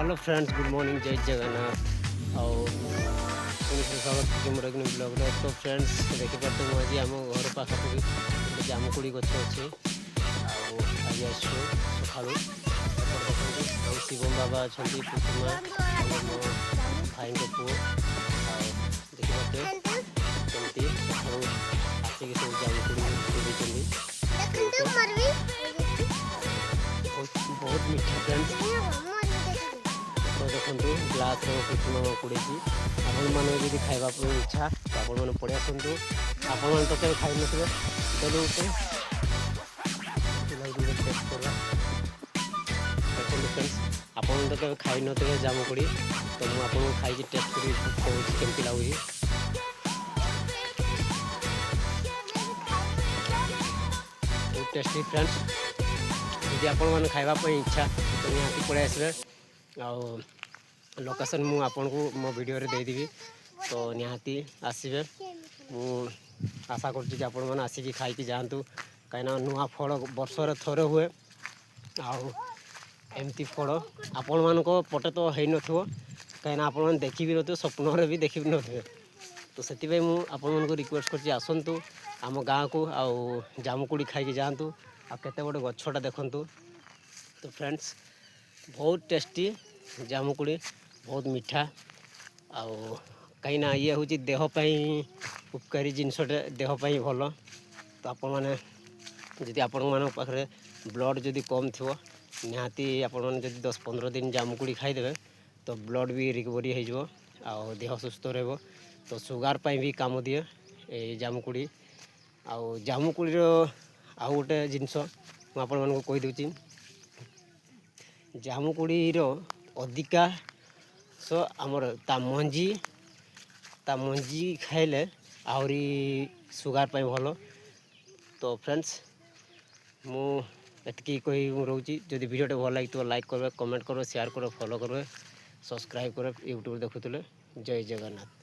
Hello friends good morning जय जगन्नाथ और स्वागत मोर एक ब्लॉग तो फ्रेंड्स देखिपे मुझे आम घर पाखापाखि गोटे जामुकुड़ी गछ अच्छे आज आसु सका देखते शिवम बाबा अच्छा पुतुमा मो भाई पु देखिपे कमी सका आसिक सब जामुकुड़ी बहुत मीठा फ्रेंड्स तो देखो ग्लास कुसुम कुड़ी आपड़ी खावा इच्छा तो आपण पड़े आसतु आपण तो कहीं खाई नथिबे चलो टेस्ट करवा फ्रेंड्स आपण तो कहीं खाई नथिबे जामुकुड़ी तो मुझे आपको खाई टेस्ट कर कहूँ केमती लगुच बहुत टेस्टी फ्रेंड्स यदि आपण मैंने खावाई इच्छा तो यहाँ पड़े आसबे लोकेशन मु आपन को मो वीडियो रे दे देबी तो निहाती आसीबे मु आशा करछि कि आपण माने आसी कि खाई कि जानतु काइना नुआ फल वर्ष रे थरे हुए आउ एमती फल आपण मान को पटे तो हेई नथिवो काइना आपण मान देखि भी नथिवो स्वप्न रे भी देखि भी नथिवो तो सेति भाई मु आपण मान को रिक्वेस्ट करछि आसंतु आम गाँ को आउ जामुकुड़ी खाई कि जानतु आ केते बडे गछटा देखंतु तो फ्रेंड्स बहुत टेस्टी जामुकुड़ी बहुत मीठा आउ कहीं ये हूँ देहपाई उपकारी जिनसटे देहपाई भल तो आपण मैंने जदि आपण मान पाखे ब्लड जदि कम थो निहाती आपण मैंने जदि 10-15 दिन जामुकुड़ी खाईदे तो ब्लड भी रिकवरी हो देह सुस्थ रहो तो सुगार पाई भी काम दिए ये जामुकुड़ी आउ जामुकुड़ी आउ गोटे जिनस मुझे कहीदे जामुकुड़ी अधिका सो आमर ता मंजी खाइले आहरी सुगार पाई भल तो फ्रेंड्स मुझे कही रोची जदि वीडियो भल लगे तो लाइक करें कमेंट करें शेयर करें फॉलो करें सब्सक्राइब करें यूट्यूब देखुले जय जगन्नाथ।